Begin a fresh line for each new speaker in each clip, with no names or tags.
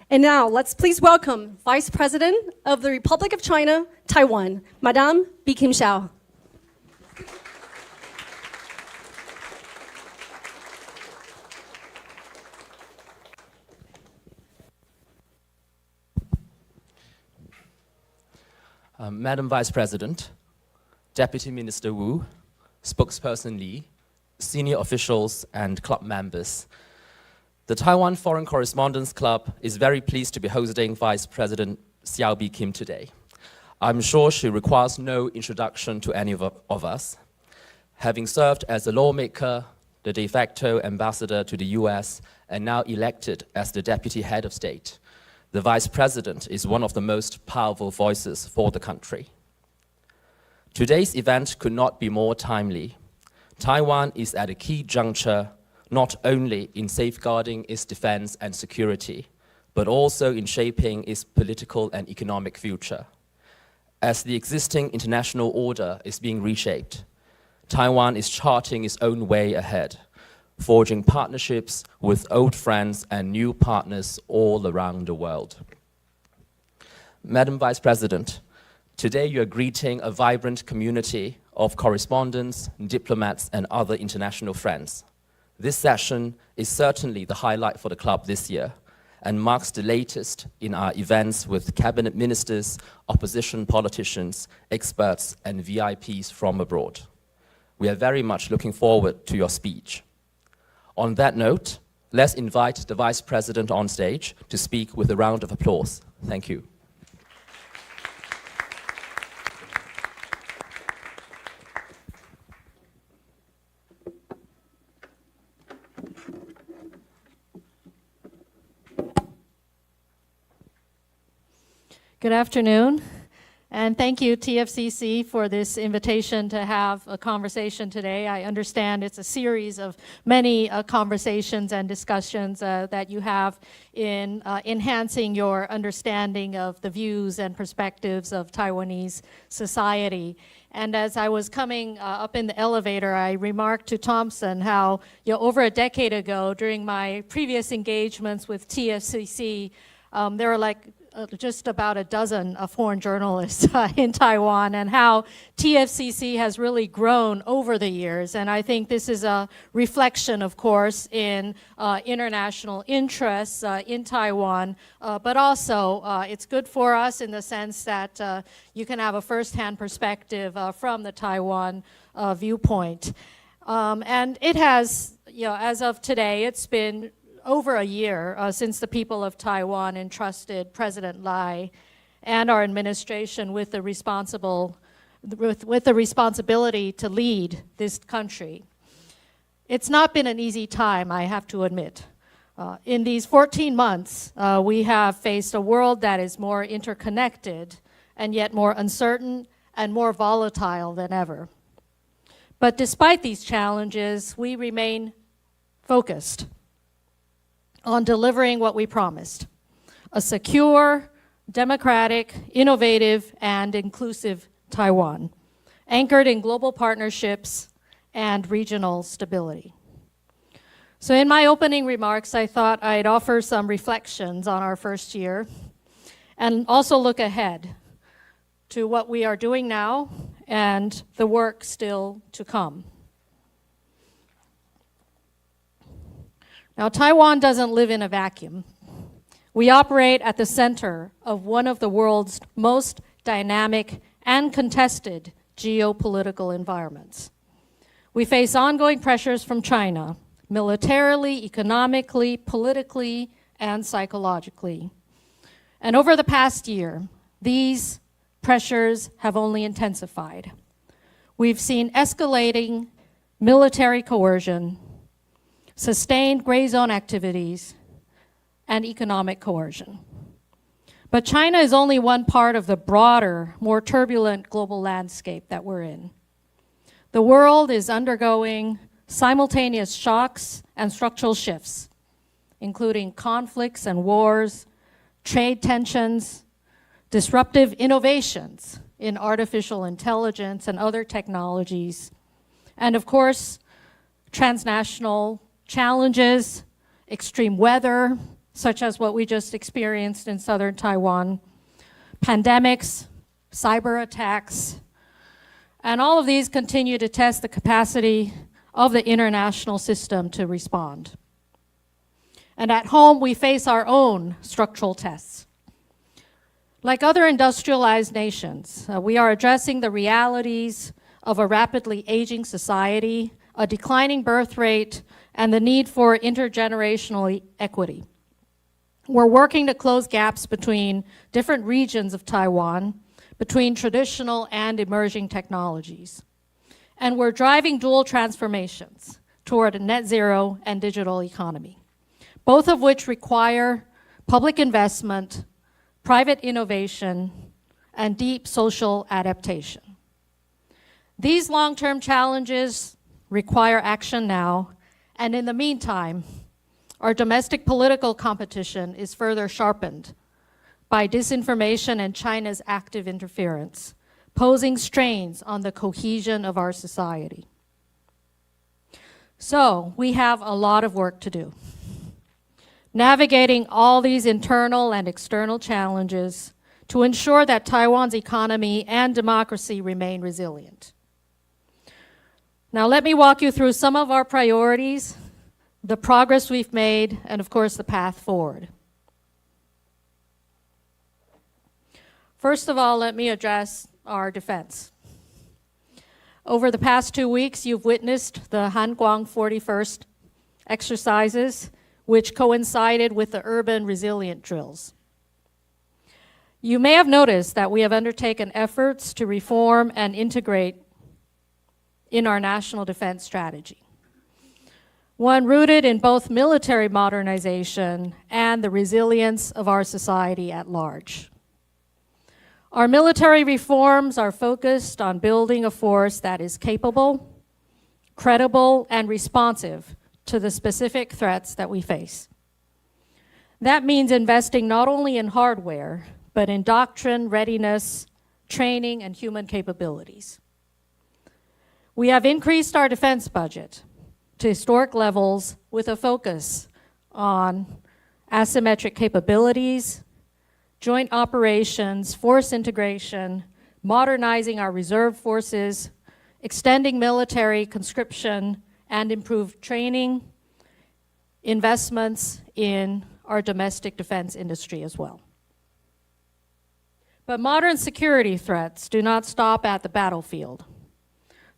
And now, let's please welcome Vice President of the Republic of China, Taiwan, Madame Bi Khim-hsiao.
Madam Vice President, Deputy Minister Wu, Spokesperson Li, senior officials and club members, the Taiwan Foreign Correspondents Club is very pleased to be hosting Vice President Hsiao Bi-khim today. I'm sure she requires no introduction to any of us. Having served as a lawmaker, the de facto ambassador to the US, and now elected as the deputy head of state, the Vice President is one of the most powerful voices for the country. Today's event could not be more timely. Taiwan is at a key juncture, not only in safeguarding its defense and security, but also in shaping its political and economic future. As the existing international order is being reshaped, Taiwan is charting its own way ahead, forging partnerships with old friends and new partners all around the world. Madam Vice President, today you are greeting a vibrant community of correspondents, diplomats, and other international friends. This session is certainly the highlight for the club this year and marks the latest in our events with cabinet ministers, opposition politicians, experts, and VIPs from abroad. We are very much looking forward to your speech. On that note, let's invite the Vice President on stage to speak with a round of applause. Thank you.
Good afternoon, and thank you, TFCC, for this invitation to have a conversation today. I understand it's a series of many conversations and discussions that you have in enhancing your understanding of the views and perspectives of Taiwanese society. And as I was coming up in the elevator, I remarked to Thompson how, over a decade ago, during my previous engagements with TFCC, there were just about a dozen foreign journalists in Taiwan, and how TFCC has really grown over the years. And I think this is a reflection, of course, in international interests in Taiwan, but also it's good for us in the sense that you can have a first-hand perspective from the Taiwan viewpoint. And it has, as of today, it's been over a year since the people of Taiwan entrusted President Lai and our administration with the responsibility to lead this country. It's not been an easy time, I have to admit. In these 14 months, we have faced a world that is more interconnected and yet more uncertain and more volatile than ever. But despite these challenges, we remain focused on delivering what we promised: a secure, democratic, innovative, and inclusive Taiwan, anchored in global partnerships and regional stability. So in my opening remarks, I thought I'd offer some reflections on our first year and also look ahead to what we are doing now and the work still to come. Now, Taiwan doesn't live in a vacuum. We operate at the center of one of the world's most dynamic and contested geopolitical environments. We face ongoing pressures from China, militarily, economically, politically, and psychologically. And over the past year, these pressures have only intensified. We've seen escalating military coercion, sustained gray zone activities, and economic coercion. But China is only one part of the broader, more turbulent global landscape that we're in. The world is undergoing simultaneous shocks and structural shifts, including conflicts and wars, trade tensions, disruptive innovations in artificial intelligence and other technologies, and of course, transnational challenges, extreme weather, such as what we just experienced in southern Taiwan, pandemics, cyber attacks, and all of these continue to test the capacity of the international system to respond. And at home, we face our own structural tests. Like other industrialized nations, we are addressing the realities of a rapidly aging society, a declining birth rate, and the need for intergenerational equity. We're working to close gaps between different regions of Taiwan, between traditional and emerging technologies. And we're driving dual transformations toward a net zero and digital economy, both of which require public investment, private innovation, and deep social adaptation. These long-term challenges require action now, and in the meantime, our domestic political competition is further sharpened by disinformation and China's active interference, posing strains on the cohesion of our society. So, we have a lot of work to do. Navigating all these internal and external challenges to ensure that Taiwan's economy and democracy remain resilient. Now, let me walk you through some of our priorities, the progress we've made, and of course, the path forward. First of all, let me address our defense. Over the past 2 weeks, you've witnessed the Hanguang 41st exercises, which coincided with the urban resilient drills. You may have noticed that we have undertaken efforts to reform and integrate in our national defense strategy, one rooted in both military modernization and the resilience of our society at large. Our military reforms are focused on building a force that is capable, credible, and responsive to the specific threats that we face. That means investing not only in hardware, but in doctrine, readiness, training, and human capabilities. We have increased our defense budget to historic levels with a focus on asymmetric capabilities, joint operations, force integration, modernizing our reserve forces, extending military conscription, and improved training, investments in our domestic defense industry as well. But modern security threats do not stop at the battlefield.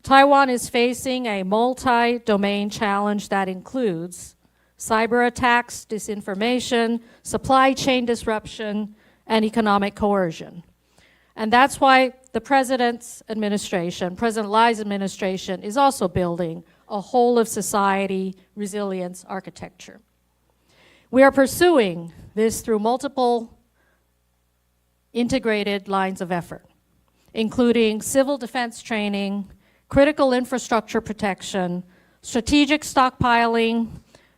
Taiwan is facing a multi-domain challenge that includes cyber attacks, disinformation, supply chain disruption, and economic coercion. And that's why the President's administration, President Lai's administration, is also building a whole of society resilience architecture. We are pursuing this through multiple integrated lines of effort, including civil defense training, critical infrastructure protection, strategic stockpiling,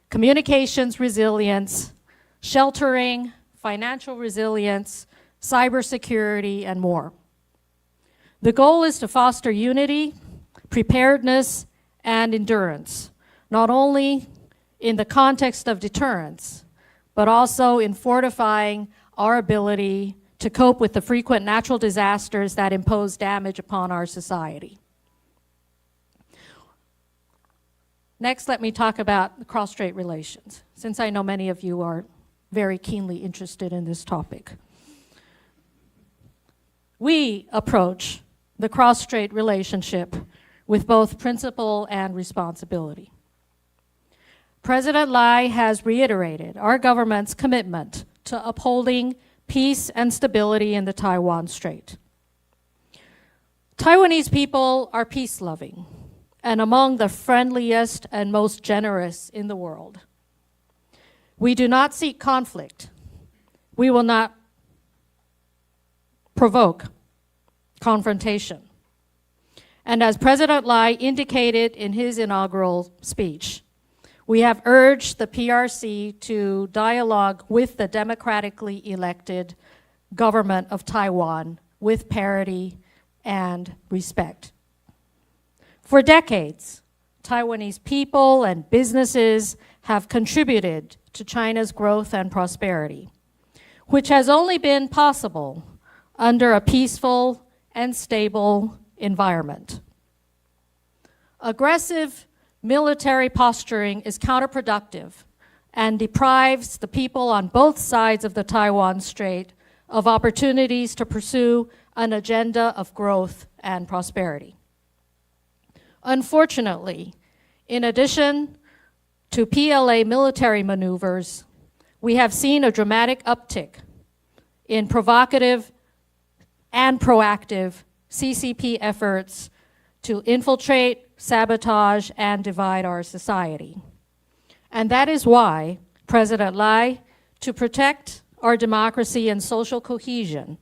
communications resilience, sheltering, financial resilience, cybersecurity, and more. The goal is to foster unity, preparedness, and endurance, not only in the context of deterrence, but also in fortifying our ability to cope with the frequent natural disasters that impose damage upon our society. Next, let me talk about the cross-strait relations, since I know many of you are very keenly interested in this topic. We approach the cross-strait relationship with both principle and responsibility. President Lai has reiterated our government's commitment to upholding peace and stability in the Taiwan Strait. Taiwanese people are peace-loving and among the friendliest and most generous in the world. We do not seek conflict. We will not provoke confrontation. And as President Lai indicated in his inaugural speech, we have urged the PRC to dialogue with the democratically elected government of Taiwan with parity and respect. For decades, Taiwanese people and businesses have contributed to China's growth and prosperity, which has only been possible under a peaceful and stable environment. Aggressive military posturing is counterproductive and deprives the people on both sides of the Taiwan Strait of opportunities to pursue an agenda of growth and prosperity. Unfortunately, in addition to PLA military maneuvers, we have seen a dramatic uptick in provocative and proactive CCP efforts to infiltrate, sabotage, and divide our society. And that is why President Lai, to protect our democracy and social cohesion,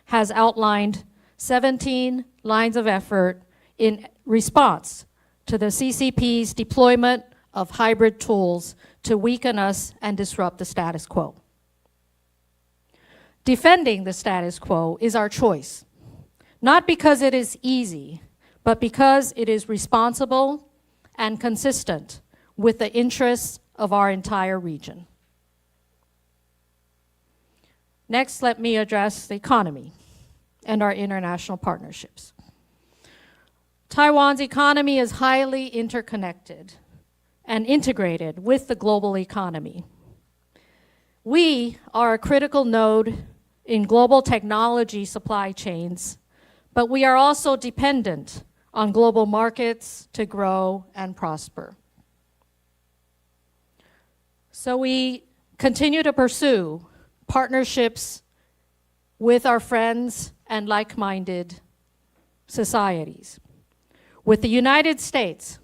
has outlined 17 lines of effort in response to the CCP's deployment of hybrid tools to weaken us and disrupt the status quo. Defending the status quo is our choice, not because it is easy, but because it is responsible and consistent with the interests of our entire region. Next, let me address the economy and our international partnerships. Taiwan's economy is highly interconnected and integrated with the global economy. We are a critical node in global technology supply chains, but we are also dependent on global markets to grow and prosper. So we continue to pursue partnerships with our friends and like-minded societies. With the United States,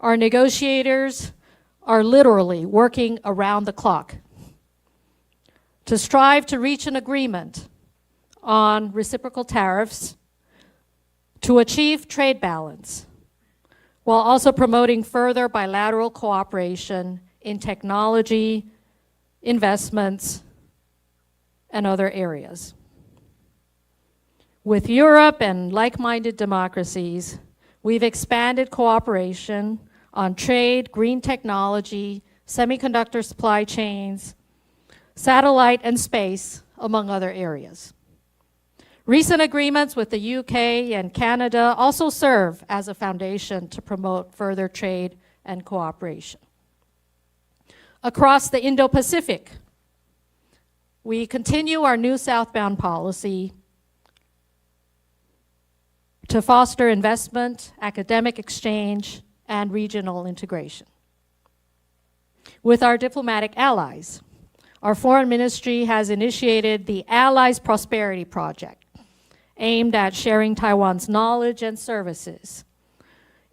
our negotiators are literally working around the clock to strive to reach an agreement on reciprocal tariffs to achieve trade balance, while also promoting further bilateral cooperation in technology, investments, and other areas. With Europe and like-minded democracies, we've expanded cooperation on trade, green technology, semiconductor supply chains, satellite and space, among other areas. Recent agreements with the UK and Canada also serve as a foundation to promote further trade and cooperation. Across the Indo-Pacific, we continue our new southbound policy to foster investment, academic exchange, and regional integration. With our diplomatic allies, our foreign ministry has initiated the Allies Prosperity Project, aimed at sharing Taiwan's knowledge and services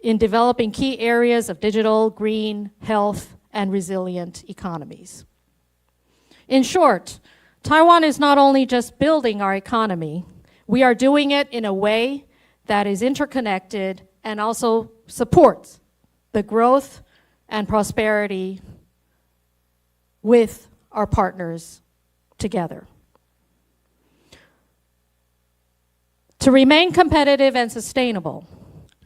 in developing key areas of digital, green, health, and resilient economies. In short, Taiwan is not only just building our economy, we are doing it in a way that is interconnected and also supports the growth and prosperity with our partners together. To remain competitive and sustainable,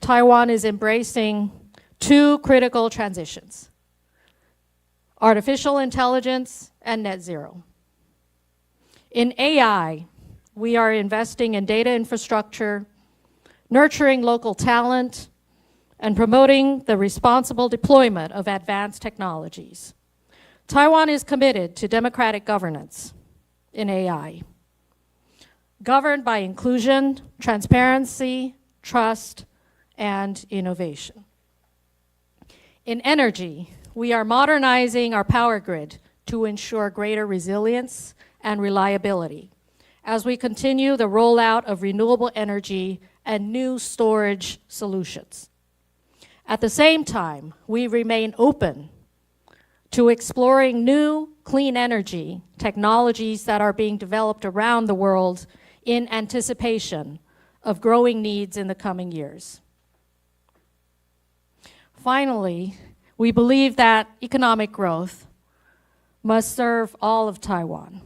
Taiwan is embracing two critical transitions: artificial intelligence and net zero. In AI, we are investing in data infrastructure, nurturing local talent, and promoting the responsible deployment of advanced technologies. Taiwan is committed to democratic governance in AI, governed by inclusion, transparency, trust, and innovation. In energy, we are modernizing our power grid to ensure greater resilience and reliability as we continue the rollout of renewable energy and new storage solutions. At the same time, we remain open to exploring new clean energy technologies that are being developed around the world in anticipation of growing needs in the coming years. Finally, we believe that economic growth must serve all of Taiwan,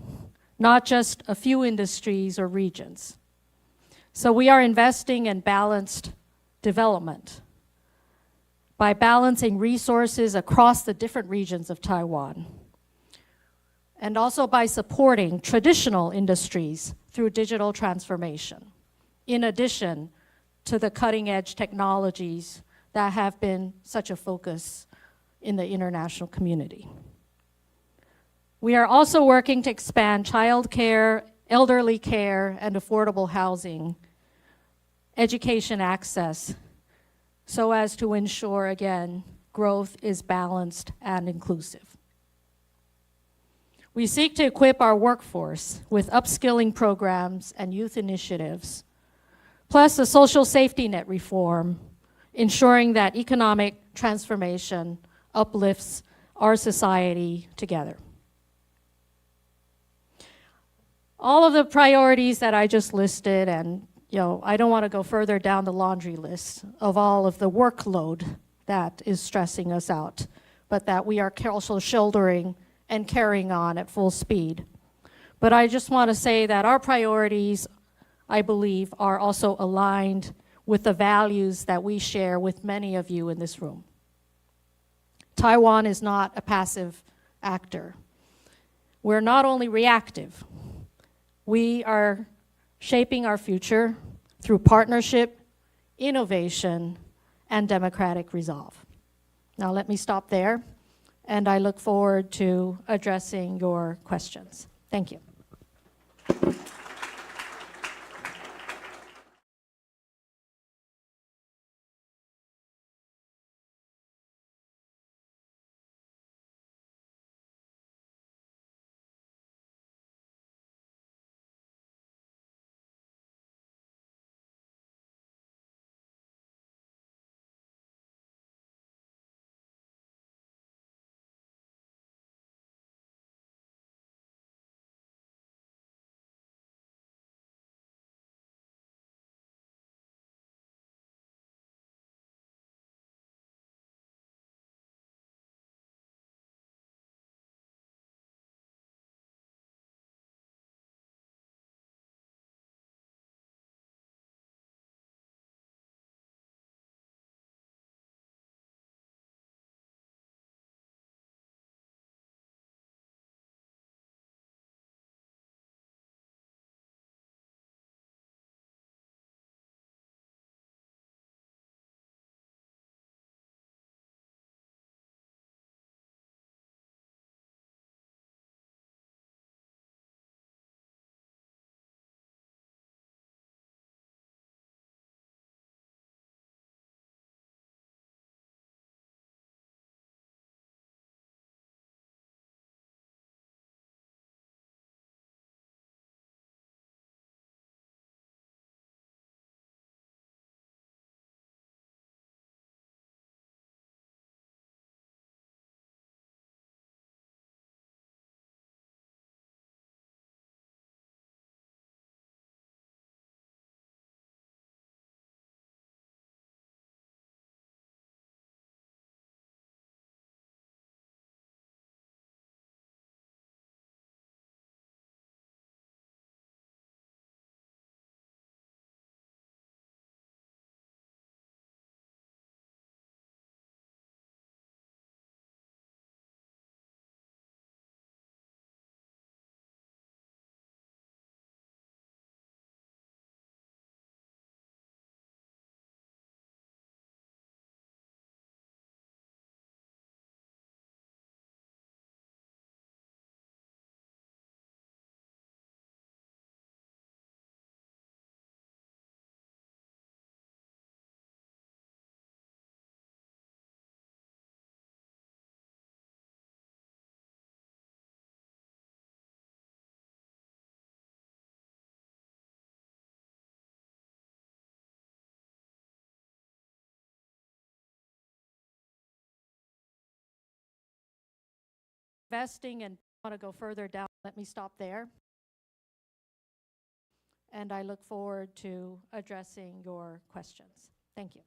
not just a few industries or regions. So we are investing in balanced development by balancing resources across the different regions of Taiwan, and also by supporting traditional industries through digital transformation, in addition to the cutting-edge technologies that have been such a focus in the international community. We are also working to expand childcare, elderly care, and affordable housing, education access, so as to ensure, again, growth is balanced and inclusive. We seek to equip our workforce with upskilling programs and youth initiatives, plus a social safety net reform, ensuring that economic transformation uplifts our society together. All of the priorities that I just listed, and I don't want to go further down the laundry list of all of the workload that is stressing us out, but that we are also shouldering and carrying on at full speed. But I just want to say that our priorities, I believe, are also aligned with the values that we share with many of you in this room. Taiwan is not a passive actor. We're not only reactive, we are shaping our future through partnership, innovation, and democratic resolve. Now let me stop there, and I look forward to addressing your questions. Thank you. Investing and want to go further down, let me stop there. And I look forward to addressing your questions. Thank you.